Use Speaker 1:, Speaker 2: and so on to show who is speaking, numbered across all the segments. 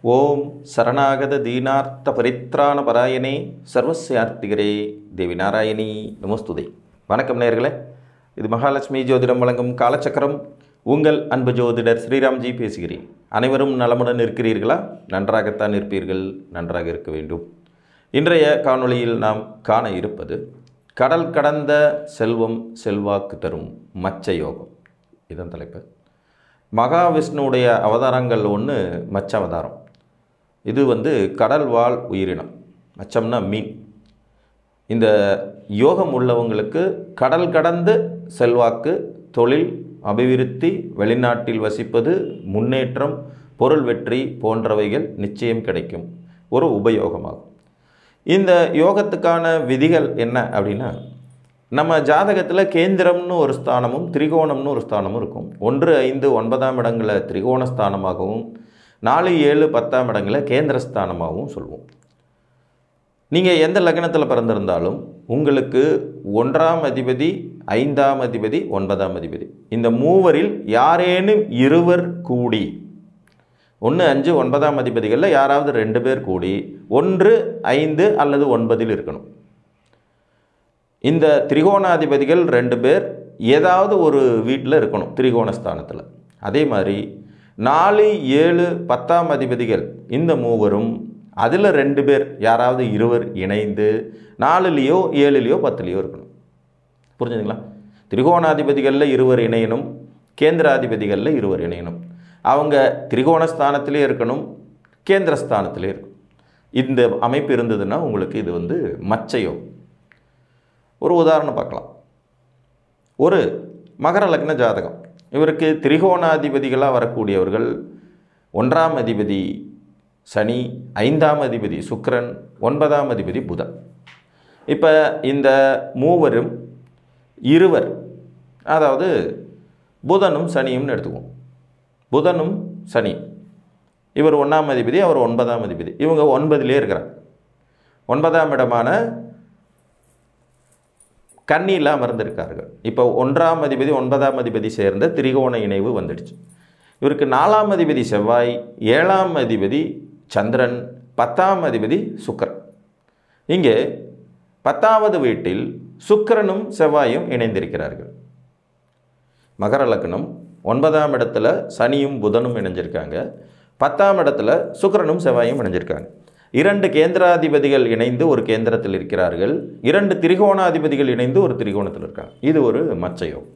Speaker 1: ஓம் சரணாகத தீனார்த்த பரித்ராண பராயணே சர்வஸ்யார்த்திகரே தேவி நாராயணி நமஸ்துதே. வணக்கம் நேயர்களே, இது மகாலட்சுமி ஜோதிடம் வழங்கும் காலச்சக்கரம். உங்கள் அன்பு ஜோதிடர் ஸ்ரீராம்ஜி பேசுகிறேன். அனைவரும் நலமுடன் இருக்கிறீர்களா? நன்றாகத்தான் இருப்பீர்கள், நன்றாக இருக்க வேண்டும். இன்றைய காணொளியில் நாம் காண இருப்பது கடல் கடந்த செல்வம் செல்வாக்கு தரும் மச்ச யோகம். இதன் தலைப்பு. மகாவிஷ்ணுவுடைய அவதாரங்கள் ஒன்று மச்ச அவதாரம். இது கடல் வாழ் உயிரினம். மச்சம்னா மீன். இந்த யோகம் உள்ளவங்களுக்கு கடல் கடந்து செல்வாக்கு, தொழில் அபிவிருத்தி, வெளிநாட்டில் வசிப்பது, முன்னேற்றம், பொருள் வெற்றி போன்றவைகள் நிச்சயம் கிடைக்கும். ஒரு உபயோகமாகும். இந்த யோகத்துக்கான விதிகள் என்ன அப்படின்னா, நம்ம ஜாதகத்தில் கேந்திரம்னு ஒரு ஸ்தானமும் திரிகோணம்னு ஒரு ஸ்தானமும் இருக்கும். 1, 5, 9ஆம் இடங்களில் திரிகோண ஸ்தானமாகவும் 4, 7, 10ஆம் இடங்களில் கேந்திரஸ்தானமாகவும் சொல்லுவோம். நீங்கள் எந்த லக்னத்தில் பிறந்திருந்தாலும் உங்களுக்கு 1ஆம் அதிபதி, 5ஆம் அதிபதி, 9ஆம் அதிபதி, இந்த மூவரில் யாரேனும் இருவர் கூடி 1, 5, 9ஆம் அதிபதிகளில் யாராவது 2 பேர் கூடி 1, 5 அல்லது 9இல் இருக்கணும். இந்த திரிகோணாதிபதிகள் 2 பேர் ஏதாவது ஒரு வீட்டில் இருக்கணும் திரிகோணஸ்தானத்தில். அதே மாதிரி 4, 7, 10ஆம் அதிபதிகள் இந்த மூவரும் அதில் 2 பேர் யாராவது இருவர் இணைந்து 4லேயோ 7லேயோ 10லேயோ இருக்கணும். புரிஞ்சுதுங்களா? திரிகோணாதிபதிகளில் இருவர் இணையணும், கேந்திராதிபதிகளில் இருவர் இணையணும். அவங்க திரிகோணஸ்தானத்திலே இருக்கணும், கேந்திரஸ்தானத்திலே இருக்கணும். இந்த அமைப்பு இருந்ததுன்னா உங்களுக்கு இது மச்சயோகம். ஒரு உதாரணம் பார்க்கலாம். ஒரு மகர லக்ன ஜாதகம். இவருக்கு திரிகோணாதிபதிகளாக வரக்கூடியவர்கள் 1ஆம் அதிபதி சனி, 5ஆம் அதிபதி சுக்கிரன், 9ஆம் அதிபதி புதன். இப்போ இந்த மூவரும் இருவர், அதாவது புதனும் சனியும்னு எடுத்துக்குவோம். புதனும் சனி, இவர் 1ஆம் அதிபதி, அவர் 9ஆம் அதிபதி. இவங்க 9லே இருக்கிறாங்க. 9ஆம் இடமான கன்னியில் அமர்ந்திருக்கார்கள். இப்போ 1ஆம் அதிபதி 9ஆம் அதிபதி சேர்ந்த திரிகோண இணைவு வந்துடுச்சு. இவருக்கு 4ஆம் அதிபதி செவ்வாய், 7ஆம் அதிபதி சந்திரன், 10ஆம் அதிபதி சுக்கிரன். இங்கே 10வது வீட்டில் சுக்கிரனும் செவ்வாயும் இணைந்திருக்கிறார்கள். மகர லக்னம் 9ஆம் இடத்துல சனியும் புதனும் இணைஞ்சிருக்காங்க. 10ஆம் இடத்துல சுக்கிரனும் செவ்வாயும் இணைஞ்சிருக்காங்க. 2 கேந்திராதிபதிகள் இணைந்து ஒரு கேந்திரத்தில் இருக்கிறார்கள். 2 திரிகோணாதிபதிகள் இணைந்து ஒரு திரிகோணத்தில் இருக்காங்க. இது ஒரு மச்சயோகம்.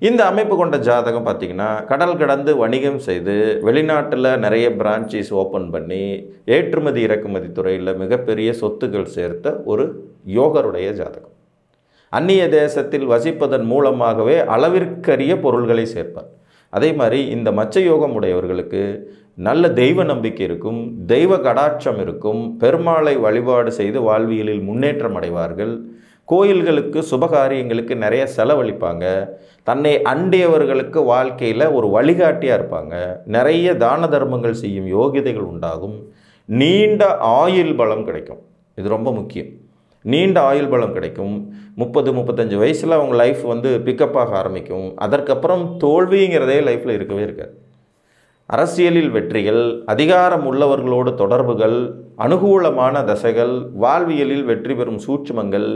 Speaker 1: இந்த அமைப்பு கொண்ட ஜாதகம் பார்த்திங்கன்னா, கடல் கடந்து வணிகம் செய்து வெளிநாட்டில் நிறைய பிரான்ச்சஸ் ஓப்பன் பண்ணி ஏற்றுமதி இறக்குமதி துறையில் மிகப்பெரிய சொத்துக்கள் சேர்த்த ஒரு யோகருடைய ஜாதகம். அந்நிய தேசத்தில் வசிப்பதன் மூலமாகவே அளவிற்கரிய பொருள்களை சேர்ப்பார். அதே மாதிரி இந்த மச்ச யோகம் உடையவர்களுக்கு நல்ல தெய்வ நம்பிக்கை இருக்கும், தெய்வ கடாட்சம் இருக்கும், பெருமாளை வழிபாடு செய்து வாழ்வியலில் முன்னேற்றம் அடைவார்கள். கோயில்களுக்கு சுபகாரியங்களுக்கு நிறைய செலவழிப்பாங்க. தன்னை அண்டியவர்களுக்கு வாழ்க்கையில் ஒரு வழிகாட்டியாக இருப்பாங்க. நிறைய தான தர்மங்கள் செய்யும் யோகிதைகள் உண்டாகும். நீண்ட ஆயுள் பலம் கிடைக்கும். இது ரொம்ப முக்கியம். நீண்ட ஆயுள் பலம் கிடைக்கும். 30, 35 வயசில் அவங்க லைஃப் பிக்கப் ஆக ஆரம்பிக்கும். அதற்கப்புறம் தோல்விங்கிறதே லைஃப்பில் இருக்கவே இருக்காது. அரசியலில் வெற்றிகள், அதிகாரம் உள்ளவர்களோடு தொடர்புகள், அனுகூலமான தசைகள், வாழ்வியலில் வெற்றி பெறும் சூட்சுமங்கள்,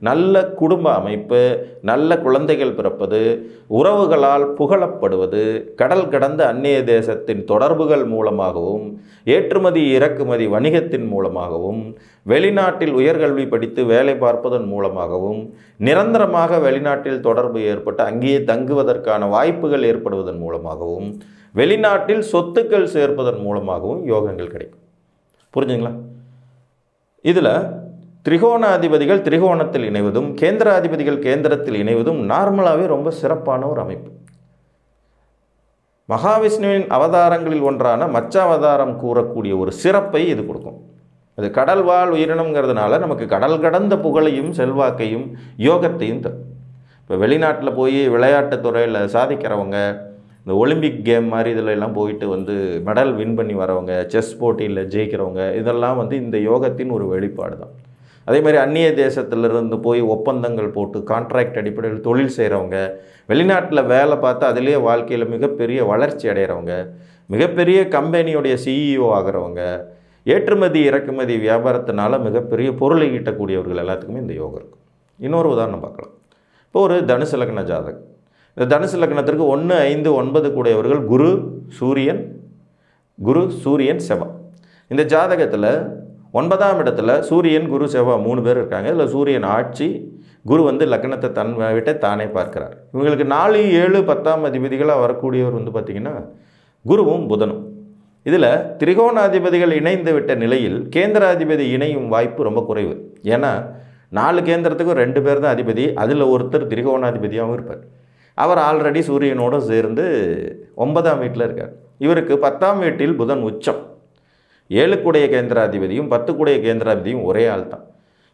Speaker 1: நல்ல குடும்ப அமைப்பு, நல்ல குழந்தைகள் பிறப்பது, உறவுகளால் புகழப்படுவது, கடல் கடந்த அந்நிய தேசத்தின் தொடர்புகள் மூலமாகவும், ஏற்றுமதி இறக்குமதி வணிகத்தின் மூலமாகவும், வெளிநாட்டில் உயர்கல்வி படித்து வேலை பார்ப்பதன் மூலமாகவும், நிரந்தரமாக வெளிநாட்டில் தொடர்பு ஏற்பட்டு அங்கேயே தங்குவதற்கான வாய்ப்புகள் ஏற்படுவதன் மூலமாகவும், வெளிநாட்டில் சொத்துக்கள் சேர்ப்பதன் மூலமாகவும் யோகங்கள் கிடைக்கும். புரிஞ்சுங்களா? இதில் திரிகோணாதிபதிகள் திரிகோணத்தில் இணைவதும் கேந்திராதிபதிகள் கேந்திரத்தில் இணைவதும் நார்மலாகவே ரொம்ப சிறப்பான ஒரு அமைப்பு. மகாவிஷ்ணுவின் அவதாரங்களில் ஒன்றான மச்ச அவதாரம் கூறக்கூடிய ஒரு சிறப்பை இது கொடுக்கும். அது கடல் வாழ் உயிரினம்ங்கிறதுனால நமக்கு கடல் கடந்த புகழையும் செல்வாக்கையும் யோகத்தையும் தரும். இப்போ வெளிநாட்டில் போய் விளையாட்டுத் துறையில் சாதிக்கிறவங்க, இந்த ஒலிம்பிக் கேம் மாதிரி இதில் எல்லாம் போயிட்டு மெடல் வின் பண்ணி வரவங்க, செஸ் போட்டியில் ஜெயிக்கிறவங்க, இதெல்லாம் இந்த யோகத்தின் ஒரு வெளிப்பாடு தான். அதே மாதிரி அந்நிய தேசத்திலிருந்து போய் ஒப்பந்தங்கள் போட்டு கான்ட்ராக்ட் அடிப்படையில் தொழில் செய்கிறவங்க, வெளிநாட்டில் வேலை பார்த்து அதிலே வாழ்க்கையில் மிகப்பெரிய வளர்ச்சி அடைகிறவங்க, மிகப்பெரிய கம்பெனியோடைய சிஇஓ ஆகிறவங்க, ஏற்றுமதி இறக்குமதி வியாபாரத்தினால மிகப்பெரிய பொருளை ஈட்டக்கூடியவர்கள் எல்லாத்துக்குமே இந்த யோகம் இருக்கும். இன்னொரு உதாரணம் பார்க்கலாம். இப்போ ஒரு தனுசு லக்ன ஜாதகம். இந்த தனுசு லக்னத்திற்கு 1, 5, 9 கூடியவர்கள் குரு, சூரியன், செவ்வாய். இந்த ஜாதகத்தில் 9ஆம் இடத்துல சூரியன், குரு, செவ்வாய் 3 பேர் இருக்காங்க. இதில் சூரியன் ஆட்சி, குரு வந்து லக்னத்தை விட்ட தானே பார்க்கிறார். இவங்களுக்கு 4, 7, 10ஆம் அதிபதிகளாக வரக்கூடியவர் வந்து பார்த்திங்கன்னா குருவும் புதனும். இதில் திரிகோணாதிபதிகள் இணைந்து விட்ட நிலையில் கேந்திராதிபதி இணையும் வாய்ப்பு ரொம்ப குறைவு. ஏன்னா 4 கேந்திரத்துக்கும் 2 பேர் தான் அதிபதி. அதில் ஒருத்தர் திரிகோணாதிபதியாகவும் இருப்பார். அவர் ஆல்ரெடி சூரியனோடு சேர்ந்து 9ஆம் வீட்டில் இருக்கார். இவருக்கு 10ஆம் வீட்டில் புதன் உச்சம். 7 கேந்திராதிபதியும் 10 கேந்திராதிபதியும் ஒரே ஆள் தான்.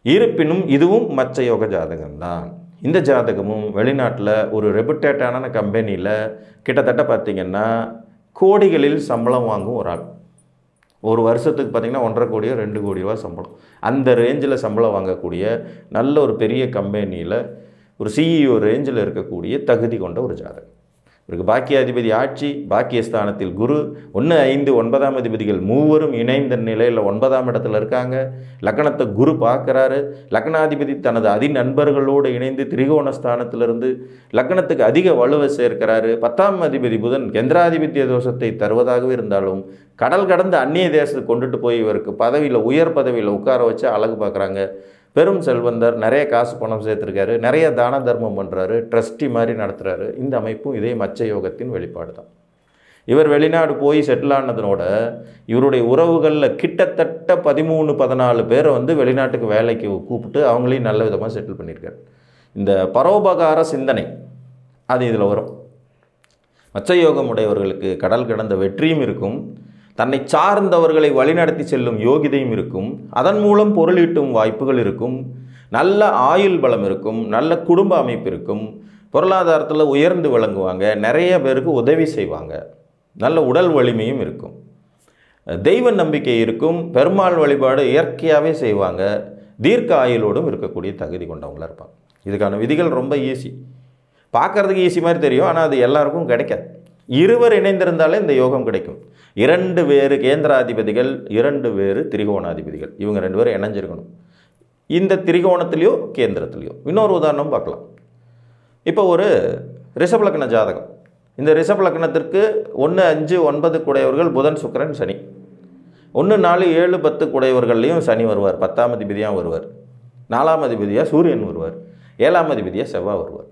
Speaker 1: இருப்பினும் இதுவும் மச்ச யோக ஜாதகம்தான். இந்த ஜாதகமும் வெளிநாட்டில் ஒரு ரெபுட்டேட்டான கம்பெனியில் கிட்டத்தட்ட பார்த்திங்கன்னா கோடிகளில் சம்பளம் வாங்கும் ஒரு ஆள். ஒரு வருஷத்துக்கு பார்த்திங்கன்னா 1.5 கோடியோ 2 கோடி ரூபா சம்பளம். அந்த ரேஞ்சில் சம்பளம் வாங்கக்கூடிய நல்ல ஒரு பெரிய கம்பெனியில் ஒரு சிஇஓ ரேஞ்சில் இருக்கக்கூடிய தகுதி கொண்ட ஒரு ஜாதகம். இவருக்கு பாக்கியாதிபதி ஆட்சி, பாக்கியஸ்தானத்தில் குரு, 1, 5, 9ஆம் அதிபதிகள் மூவரும் இணைந்த நிலையில் 9ஆம் இடத்துல இருக்காங்க. லக்னத்தை குரு பார்க்குறாரு. லக்னாதிபதி தனது நண்பர்களோடு இணைந்து திரிகோணஸ்தானத்திலிருந்து லக்னத்துக்கு அதிக வலுவை சேர்க்கிறாரு. 10ஆம் அதிபதி புதன் கேந்திராதிபத்திய தோஷத்தை தருவதாகவே இருந்தாலும் கடல் கடந்து அந்நிய தேசத்துக்கு கொண்டுட்டு போய் இவருக்கு பதவியில், உயர் பதவியில் உட்கார வச்சு அழகு பார்க்குறாங்க. பெரும் செல்வந்தர், நிறைய காசு பணம் சேர்த்துருக்காரு, நிறைய தான தர்மம் பண்ணுறாரு, ட்ரஸ்டி மாதிரி நடத்துகிறாரு. இந்த அமைப்பும் இதே மச்ச யோகத்தின் வெளிப்பாடு தான். இவர் வெளிநாடு போய் செட்டில் ஆனதனோட இவருடைய உறவுகளில் கிட்டத்தட்ட 13, 14 பேரை வந்து வெளிநாட்டுக்கு வேலைக்கு கூப்பிட்டு அவங்களையும் நல்ல விதமாக செட்டில் பண்ணியிருக்காரு. இந்த பரோபகார சிந்தனை அது இதில் வரும். மச்ச யோகம் உடையவர்களுக்கு கடல் கடந்த வெற்றியும் இருக்கும், தன்னை சார்ந்தவர்களை வழிநடத்தி செல்லும் யோகிதையும் இருக்கும், அதன் மூலம் பொருளீட்டும் வாய்ப்புகள் இருக்கும், நல்ல ஆயுள் பலம் இருக்கும், நல்ல குடும்ப அமைப்பு இருக்கும், பொருளாதாரத்தில் உயர்ந்து விளங்குவாங்க, நிறைய பேருக்கு உதவி செய்வாங்க, நல்ல உடல் வலிமையும் இருக்கும், தெய்வ நம்பிக்கை இருக்கும், பெருமாள் வழிபாடு இயற்கையாகவே செய்வாங்க, தீர்க்க ஆயுளோடும் இருக்கக்கூடிய தகுதி கொண்டவங்களாக இருப்பாங்க. இதுக்கான விதிகள் ரொம்ப ஈஸி. பார்க்குறதுக்கு ஈஸி மாதிரி தெரியும், ஆனால் அது எல்லாருக்கும் கிடைக்காது. இருவர் இணைந்திருந்தாலே இந்த யோகம் கிடைக்கும். 2 வேறு கேந்திராதிபதிகள், 2 வேறு திரிகோணாதிபதிகள், இவங்க 2 பேரும் இணைஞ்சிருக்கணும் இந்த திரிகோணத்திலையோ கேந்திரத்திலையோ. இன்னொரு உதாரணம் பார்க்கலாம். இப்போ ஒரு ரிஷப லக்ன ஜாதகம். இந்த ரிஷப லக்னத்திற்கு 1, 5, 9 கூடையவர்கள் புதன், சுக்கிரன், சனி. 1, 4, 7, 10 கூடையவர்கள்லையும் சனி வருவார். 10ஆம் அதிபதியாக வருவார். 4ஆம் அதிபதியாக சூரியன் வருவார். 7ஆம் அதிபதியாக செவ்வாய் வருவார்.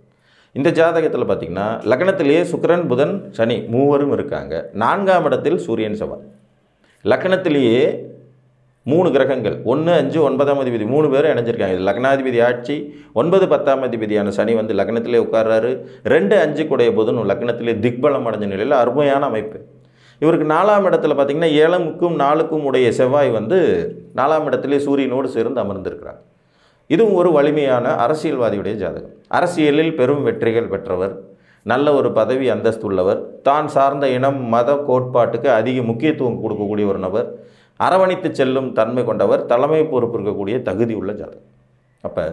Speaker 1: இந்த ஜாதகத்தில் பார்த்திங்கன்னா லக்னத்திலேயே சுக்கிரன், புதன், சனி மூவரும் இருக்காங்க. 4ஆம் இடத்தில் சூரியன், செவ்வாய். லக்னத்திலேயே 3 கிரகங்கள் 1, 5, 9ஆம் அதிபதி 3 பேரும் இணைஞ்சிருக்காங்க. இது லக்னாதிபதி ஆட்சி. 9, 10ஆம் அதிபதியான சனி வந்து லக்னத்திலே உட்கார்றாரு. 2, 5 கூடைய புதன் லக்னத்திலே திக்பலம் அடைஞ்ச நிலையில் அருமையான அமைப்பு. இவருக்கு 4ஆம் இடத்துல பார்த்திங்கன்னா 7க்கும் 4க்கும் உடைய செவ்வாய் வந்து 4ஆம் இடத்திலே சூரியனோடு சேர்ந்து அமர்ந்திருக்கிறாங்க. இதுவும் ஒரு வலிமையான அரசியல்வாதியுடைய ஜாதகம். அரசியலில் பெரும் வெற்றிகள் பெற்றவர், நல்ல ஒரு பதவி அந்தஸ்து உள்ளவர், தான் சார்ந்த இனம் மத கோட்பாட்டுக்கு அதிக முக்கியத்துவம் கொடுக்கக்கூடிய ஒரு நபர், அரவணைத்து செல்லும் தன்மை கொண்டவர், தலைமை பொறுப்பு இருக்கக்கூடிய தகுதி உள்ள ஜாதகம். அப்போ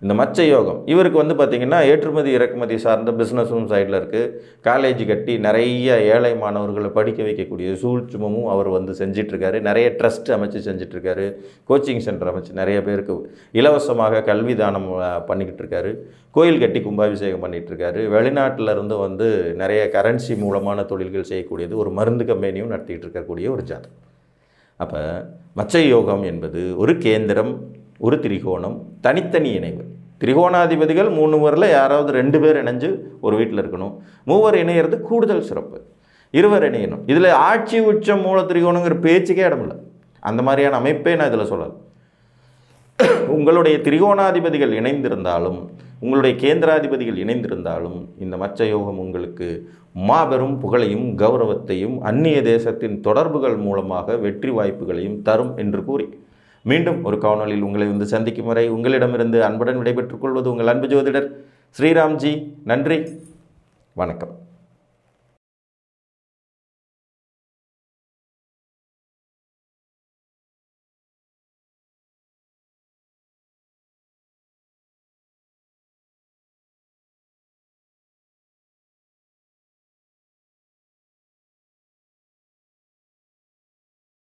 Speaker 1: இந்த மச்ச யோகம் இவருக்கு வந்து பார்த்திங்கன்னா ஏற்றுமதி இறக்குமதி சார்ந்த பிஸ்னஸும் சைடில் இருக்குது. காலேஜ் கட்டி நிறைய ஏழை மாணவர்களை படிக்க வைக்கக்கூடிய சூழ்ச்சிமும் அவர் வந்து செஞ்சிட்ருக்காரு. நிறைய ட்ரஸ்ட் அமைச்சு செஞ்சிட்ருக்காரு. கோச்சிங் சென்டர் அமைச்சு நிறைய பேருக்கு இலவசமாக கல்வி தானம் பண்ணிக்கிட்டு இருக்காரு. கோயில் கட்டி கும்பாபிஷேகம் பண்ணிகிட்ருக்காரு. வெளிநாட்டில் இருந்து வந்து நிறைய கரன்சி மூலமான தொழில்கள் செய்யக்கூடியது, ஒரு மருந்து கம்பெனியும் நடத்திக்கிட்டு இருக்கக்கூடிய ஒரு ஜாதகம். அப்போ மச்ச யோகம் என்பது ஒரு கேந்திரம், ஒரு திரிகோணம், தனித்தனி இணைவு. திரிகோணாதிபதிகள் 3 பேரில் யாராவது 2 பேர் இணைஞ்சு ஒரு வீட்டில் இருக்கணும். 3 இணையிறது கூடுதல் சிறப்பு. 2 இணையணும். இதில் ஆட்சி உச்சம் மூல திரிகோணங்கிற பேச்சுக்கே இடமில்லை. அந்த மாதிரியான அமைப்பே நான் இதில் சொல்லலாம். உங்களுடைய திரிகோணாதிபதிகள் இணைந்திருந்தாலும், உங்களுடைய கேந்திராதிபதிகள் இணைந்திருந்தாலும் இந்த மச்ச யோகம் உங்களுக்கு மாபெரும் புகழையும் கௌரவத்தையும் அந்நிய தேசத்தின் தொடர்புகள் மூலமாக வெற்றி வாய்ப்புகளையும் தரும் என்று கூறி மீண்டும் ஒரு காணொளியில் உங்களை வந்து சந்திக்கும் வரை உங்களிடமிருந்து அன்புடன் விடைபெற்றுக் கொள்வது உங்கள் அன்பு ஜோதிடர் ஸ்ரீராம்ஜி. நன்றி, வணக்கம்.